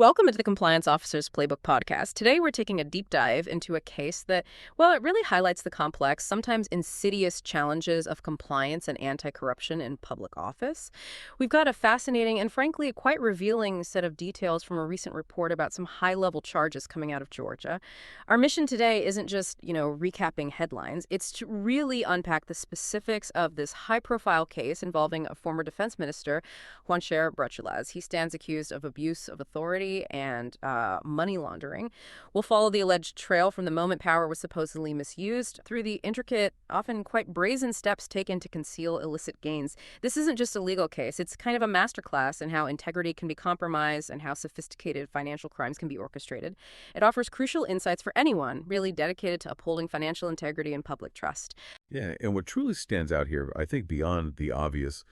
Welcome to the Compliance Officer's Playbook podcast. Today we're taking a deep dive into a case that, well, it really highlights the complex, sometimes insidious challenges of compliance and anti-corruption in public office. We've got a fascinating and frankly quite revealing set of details from a recent report about some high-level charges coming out of Georgia. Our mission today isn't just, recapping headlines. It's to really unpack the specifics of this high-profile case involving a former defense minister, Juan Bertolaz. He stands accused of abuse of authority and money laundering. We'll follow the alleged trail from the moment power was supposedly misused through the intricate, often quite brazen steps taken to conceal illicit gains. This isn't just a legal case. It's kind of a masterclass in how integrity can be compromised and how sophisticated financial crimes can be orchestrated. It offers crucial insights for anyone really dedicated to upholding financial integrity and public trust. Yeah, and what truly stands out here, I think beyond the obvious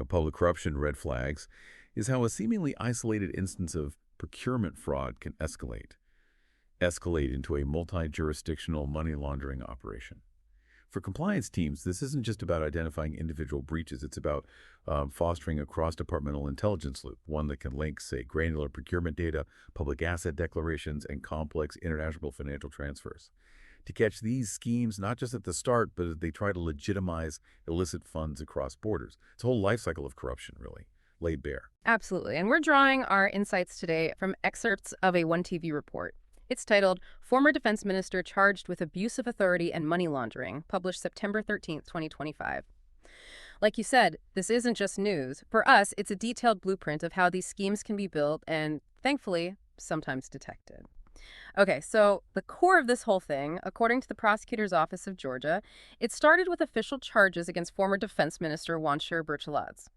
public corruption red flags, is how a seemingly isolated instance of procurement fraud can escalate into a multi-jurisdictional money laundering operation. For compliance teams, this isn't just about identifying individual breaches. It's about fostering a cross-departmental intelligence loop, one that can link, say, granular procurement data, public asset declarations, and complex international financial transfers to catch these schemes not just at the start, but as they try to legitimize illicit funds across borders. It's a whole life cycle of corruption, really, laid bare. Absolutely. And we're drawing our insights today from excerpts of a 1TV report. It's titled, Former Defense Minister Charged with Abuse of Authority and Money Laundering, published September 13th, 2025. Like you said, this isn't just news. For us, it's a detailed blueprint of how these schemes can be built and, thankfully, sometimes detected. Okay, so the core of this whole thing, according to the Prosecutor's Office of Georgia, it started with official charges against former Defense Minister Juan Bertolaz.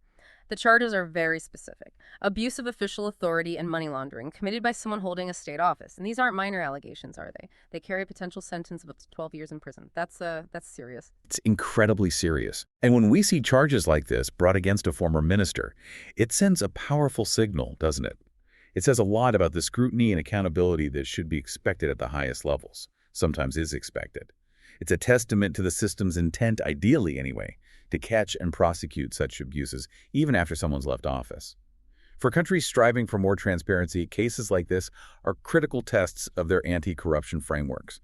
The charges are very specific. Abuse of official authority and money laundering committed by someone holding a state office. And these aren't minor allegations, are they? They carry a potential sentence of up to 12 years in prison. That's serious. It's incredibly serious. And when we see charges like this brought against a former minister, it sends a powerful signal, doesn't it? It says a lot about the scrutiny and accountability that should be expected at the highest levels, sometimes is expected. It's a testament to the system's intent, ideally anyway, to catch and prosecute such abuses, even after someone's left office. For countries striving for more transparency, cases like this are critical tests of their anti-corruption frameworks.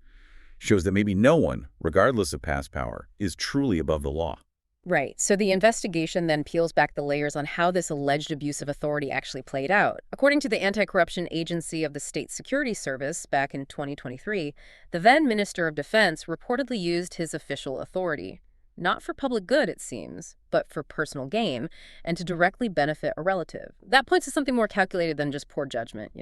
Shows that maybe no one, regardless of past power, is truly above the law. Right. So the investigation then peels back the layers on how this alleged abuse of authority actually played out. According to the Anti-Corruption Agency of the State Security Service back in 2023, the then Minister of Defense reportedly used his official authority, not for public good, it seems, but for personal gain and to directly benefit a relative. That points to something more calculated than just poor judgment,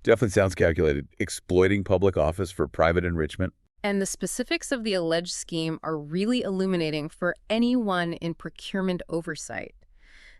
Definitely sounds calculated. Exploiting public office for private enrichment. And the specifics of the alleged scheme are really illuminating for anyone in procurement oversight.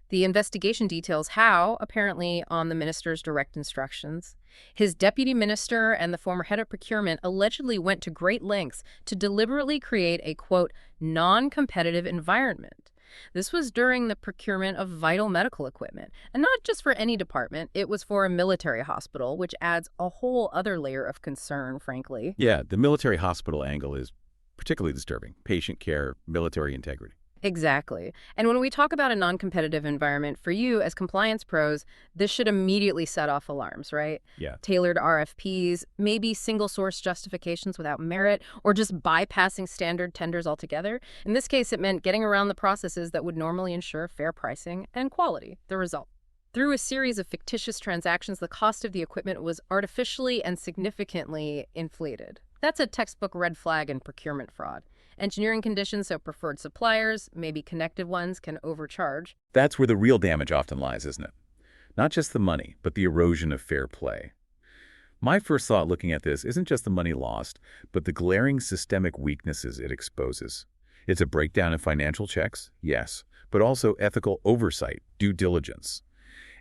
The investigation details how, apparently on the minister's direct instructions, his deputy minister and the former head of procurement allegedly went to great lengths to deliberately create a, quote, non-competitive environment. This was during the procurement of vital medical equipment, and not just for any department. It was for a military hospital, which adds a whole other layer of concern, frankly. Yeah, the military hospital angle is particularly disturbing. Patient care, military integrity. Exactly. And when we talk about a non-competitive environment, for you as compliance pros, this should immediately set off alarms, right? Yeah. Tailored RFPs, maybe single source justifications without merit, or just bypassing standard tenders altogether. In this case, it meant getting around the processes that would normally ensure fair pricing and quality. The result. Through a series of fictitious transactions, the cost of the equipment was artificially and significantly inflated. That's a textbook red flag in procurement fraud. Engineering conditions, so preferred suppliers, maybe connected ones, can overcharge. That's where the real damage often lies, isn't it? Not just the money, but the erosion of fair play. My first thought looking at this isn't just the money lost, but the glaring systemic weaknesses it exposes. It's a breakdown in financial checks, yes, but also ethical oversight, due diligence,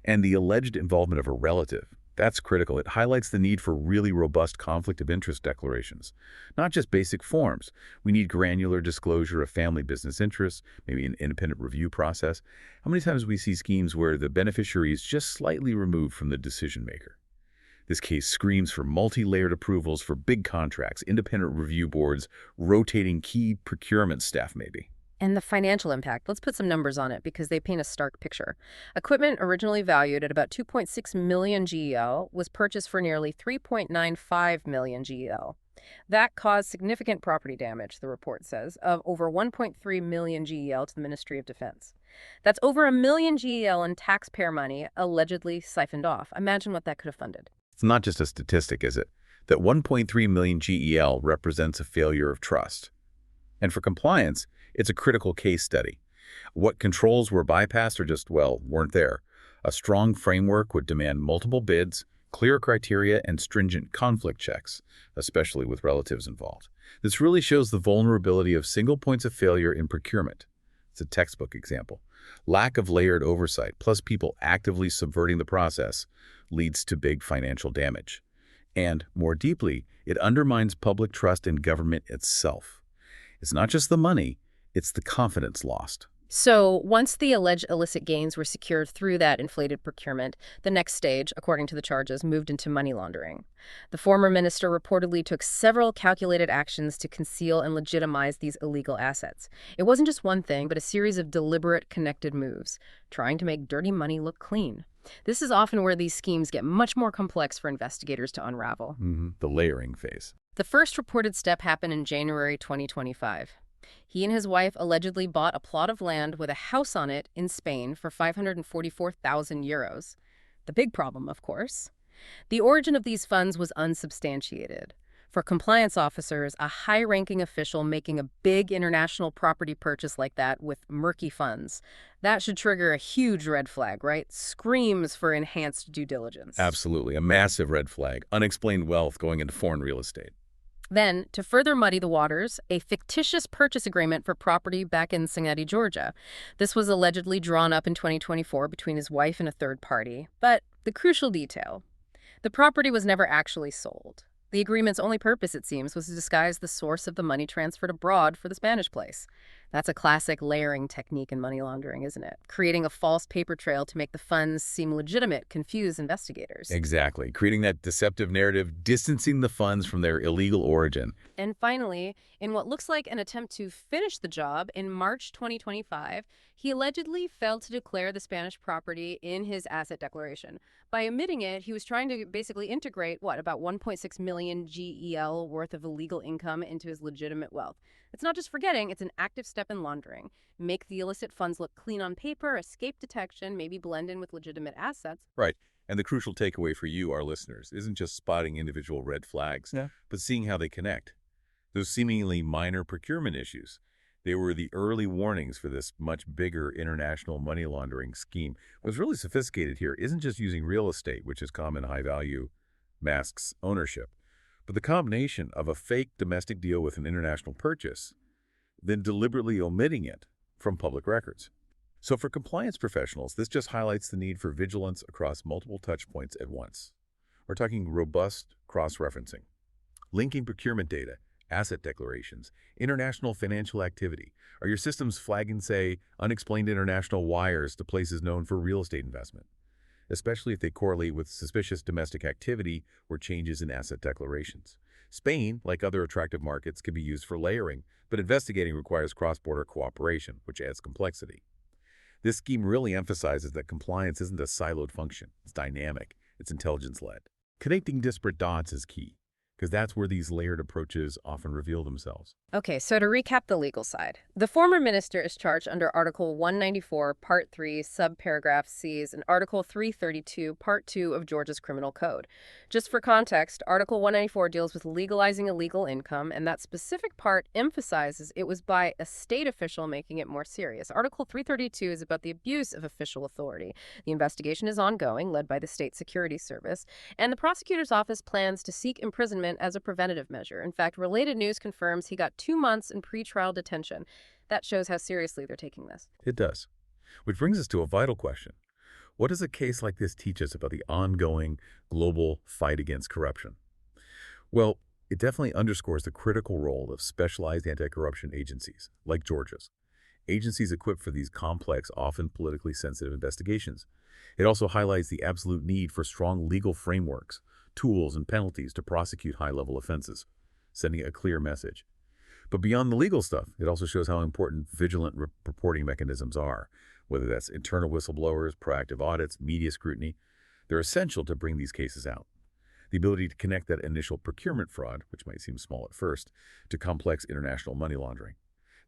and the alleged involvement of a relative. That's critical. It highlights the need for really robust conflict of interest declarations, not just basic forms. We need granular disclosure of family business interests, maybe an independent review process. How many times we see schemes where the beneficiary is just slightly removed from the decision maker? This case screams for multi-layered approvals for big contracts, independent review boards, rotating key procurement staff maybe. And the financial impact, let's put some numbers on it because they paint a stark picture. Equipment originally valued at about 2.6 million GEL was purchased for nearly 3.95 million GEL. That caused significant property damage, the report says, of over 1.3 million GEL to the Ministry of Defense. That's over a million GEL in taxpayer money allegedly siphoned off. Imagine what that could have funded. It's not just a statistic, is it? That 1.3 million GEL represents a failure of trust. And for compliance, it's a critical case study. What controls were bypassed or just, well, weren't there? A strong framework would demand multiple bids, clear criteria, and stringent conflict checks, especially with relatives involved. This really shows the vulnerability of single points of failure in procurement. It's a textbook example. Lack of layered oversight, plus people actively subverting the process, leads to big financial damage. And, more deeply, it undermines public trust in government itself. It's not just the money, it's the confidence lost. So, once the alleged illicit gains were secured through that inflated procurement, the next stage, according to the charges, moved into money laundering. The former minister reportedly took several calculated actions to conceal and legitimize these illegal assets. It wasn't just one thing, but a series of deliberate, connected moves, trying to make dirty money look clean. This is often where these schemes get much more complex for investigators to unravel. The layering phase. The first reported step happened in January 2025. He and his wife allegedly bought a plot of land with a house on it in Spain for 544,000 euros. The big problem, of course. The origin of these funds was unsubstantiated. For compliance officers, a high-ranking official making a big international property purchase like that with murky funds, that should trigger a huge red flag, right? Screams for enhanced due diligence. Absolutely. A massive red flag. Unexplained wealth going into foreign real estate. Then, to further muddy the waters, a fictitious purchase agreement for property back in Cincinnati, Georgia. This was allegedly drawn up in 2024 between his wife and a third party. But the crucial detail, the property was never actually sold. The agreement's only purpose, it seems, was to disguise the source of the money transferred abroad for the Spanish place. That's a classic layering technique in money laundering, isn't it? Creating a false paper trail to make the funds seem legitimate, confuse investigators. Exactly. Creating that deceptive narrative, distancing the funds from their illegal origin. And finally, in what looks like an attempt to finish the job, in March 2025, he allegedly failed to declare the Spanish property in his asset declaration. By omitting it, he was trying to basically integrate, about 1.6 million GEL worth of illegal income into his legitimate wealth. It's not just forgetting, it's an active step in laundering. Make the illicit funds look clean on paper, escape detection, maybe blend in with legitimate assets. Right. And the crucial takeaway for you, our listeners, isn't just spotting individual red flags, but seeing how they connect. Those seemingly minor procurement issues, they were the early warnings for this much bigger international money laundering scheme. What's really sophisticated here isn't just using real estate, which is common high-value masks ownership, but the combination of a fake domestic deal with an international purchase, then deliberately omitting it from public records. So for compliance professionals, this just highlights the need for vigilance across multiple touch points at once. We're talking robust cross-referencing, linking procurement data, asset declarations, international financial activity. Are your systems flagging, say, unexplained international wires to places known for real estate investment? Especially if they correlate with suspicious domestic activity or changes in asset declarations. Spain, like other attractive markets, can be used for layering, but investigating requires cross-border cooperation, which adds complexity. This scheme really emphasizes that compliance isn't a siloed function. It's dynamic. It's intelligence-led. Connecting disparate dots is key, because that's where these layered approaches often reveal themselves. Okay, so to recap the legal side, the former minister is charged under Article 194, Part 3, subparagraph C's, and Article 332, Part 2 of Georgia's Criminal Code. Just for context, Article 194 deals with legalizing illegal income, and that specific part emphasizes it was by a state official, making it more serious. Article 332 is about the abuse of official authority. The investigation is ongoing, led by the State Security Service, and the prosecutor's office plans to seek imprisonment as a preventative measure. In fact, related news confirms he got 2 months in pretrial detention. That shows how seriously they're taking this. It does. Which brings us to a vital question. What does a case like this teach us about the ongoing global fight against corruption? Well, it definitely underscores the critical role of specialized anti-corruption agencies, like Georgia's. Agencies equipped for these complex, often politically sensitive investigations. It also highlights the absolute need for strong legal frameworks, tools, and penalties to prosecute high-level offenses, sending a clear message. But beyond the legal stuff, it also shows how important vigilant reporting mechanisms are, whether that's internal whistleblowers, proactive audits, media scrutiny. They're essential to bring these cases out. The ability to connect that initial procurement fraud, which might seem small at first, to complex international money laundering.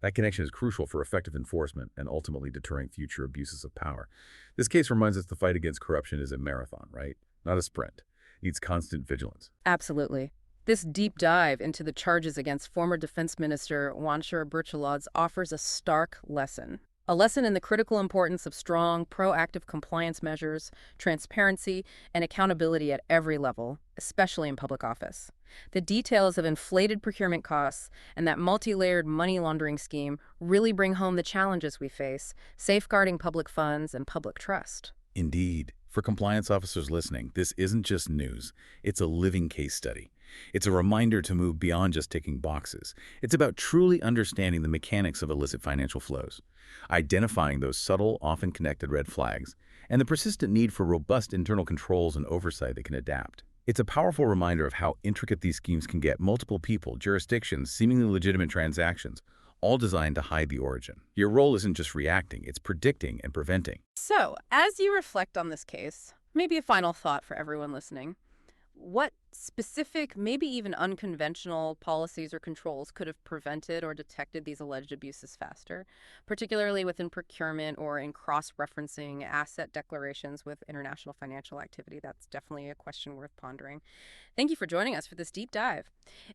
That connection is crucial for effective enforcement and ultimately deterring future abuses of power. This case reminds us the fight against corruption is a marathon, right? Not a sprint. It needs constant vigilance. Absolutely. This deep dive into the charges against former Defense Minister Wansher Berchelodz offers a stark lesson. A lesson in the critical importance of strong, proactive compliance measures, transparency, and accountability at every level, especially in public office. The details of inflated procurement costs and that multi-layered money laundering scheme really bring home the challenges we face, safeguarding public funds and public trust. Indeed. For compliance officers listening, this isn't just news. It's a living case study. It's a reminder to move beyond just ticking boxes. It's about truly understanding the mechanics of illicit financial flows, identifying those subtle, often connected red flags, and the persistent need for robust internal controls and oversight that can adapt. It's a powerful reminder of how intricate these schemes can get: multiple people, jurisdictions, seemingly legitimate transactions, all designed to hide the origin. Your role isn't just reacting, it's predicting and preventing. So, as you reflect on this case, maybe a final thought for everyone listening. What specific, maybe even unconventional policies or controls could have prevented or detected these alleged abuses faster, particularly within procurement or in cross-referencing asset declarations with international financial activity? That's definitely a question worth pondering. Thank you for joining us for this deep dive.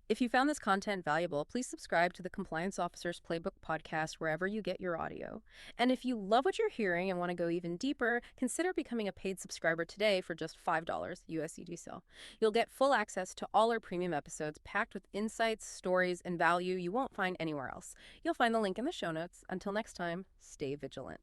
If you found this content valuable, please subscribe to the Compliance Officers Playbook podcast wherever you get your audio. And if you love what you're hearing and want to go even deeper, consider becoming a paid subscriber today for just $5 USD sale. You'll get full access to all our premium episodes packed with insights, stories, and value you won't find anywhere else. You'll find the link in the show notes. Until next time, stay vigilant.